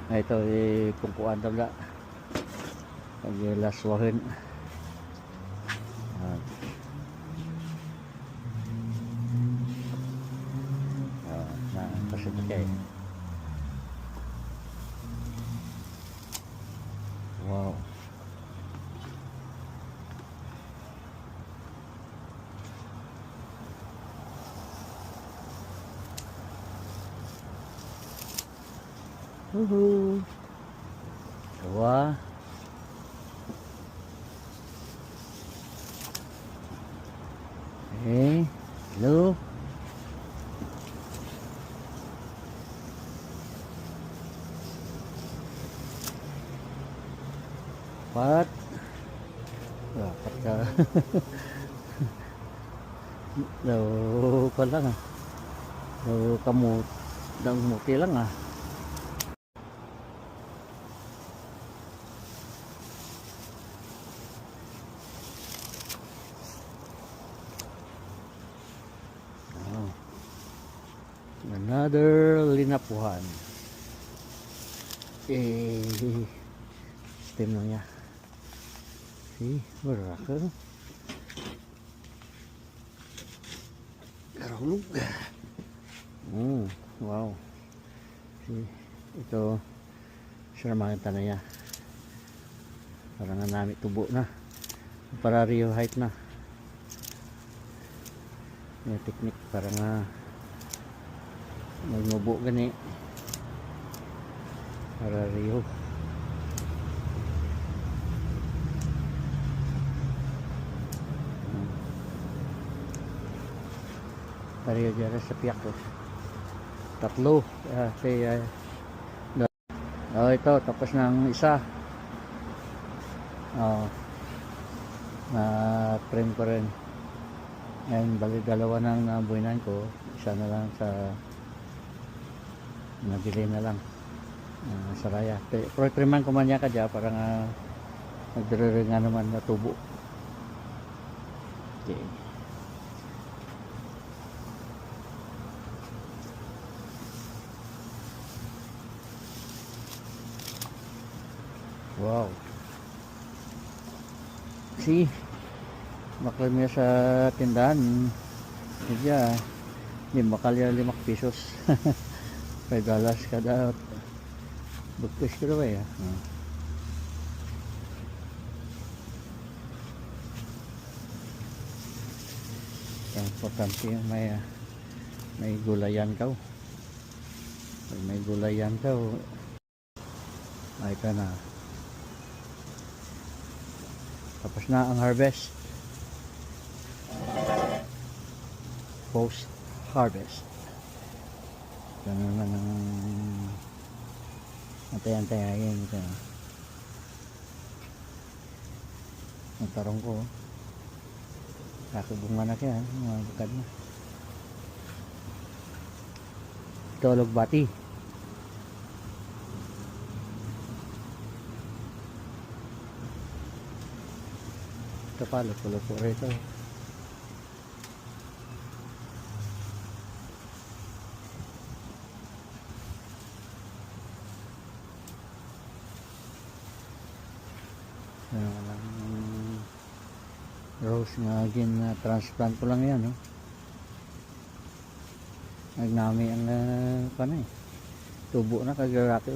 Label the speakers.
Speaker 1: Ito pungkuan daw paglaswahin. Na kasi kay wow. Dua. Hello. Pat. Dapat ka. Daw ko lang Daw kamu daw muti lang Another linapuhan. Steam lang niya. See, beraka. Karulog. Wow. See, ito siya naman na niya. Parang nami tubo na. Para Rio height na. Yung technique parang magnubo gani para Rio. Pareho dyan sa piyak ko. Tatlo. Ito tapos ng isa. Na trim ko rin. Ngayon bali dalawa nang nabuinan ko. Isa na lang sa nabili na lang sa raya. Pero triman ko man yan ka dyan para nga nagdiriring nga naman na tubo. Okay. Wow. See, maklaim niya sa tindahan. Diya, hindi makalya 5 pesos. $5 kada bukis ko daw importante yung may gulayan ka. Pag may gulayan ka, ito na. Tapos na ang harvest. Post harvest. Ito naman ang antay-antayin ito. Ang tarong ko kakubunga na kaya mga bukad na. Ito lugbati. Ito pa lupo-lupo rito. Rose nga transplant ko lang yan nagnami ang tubo na kagaraki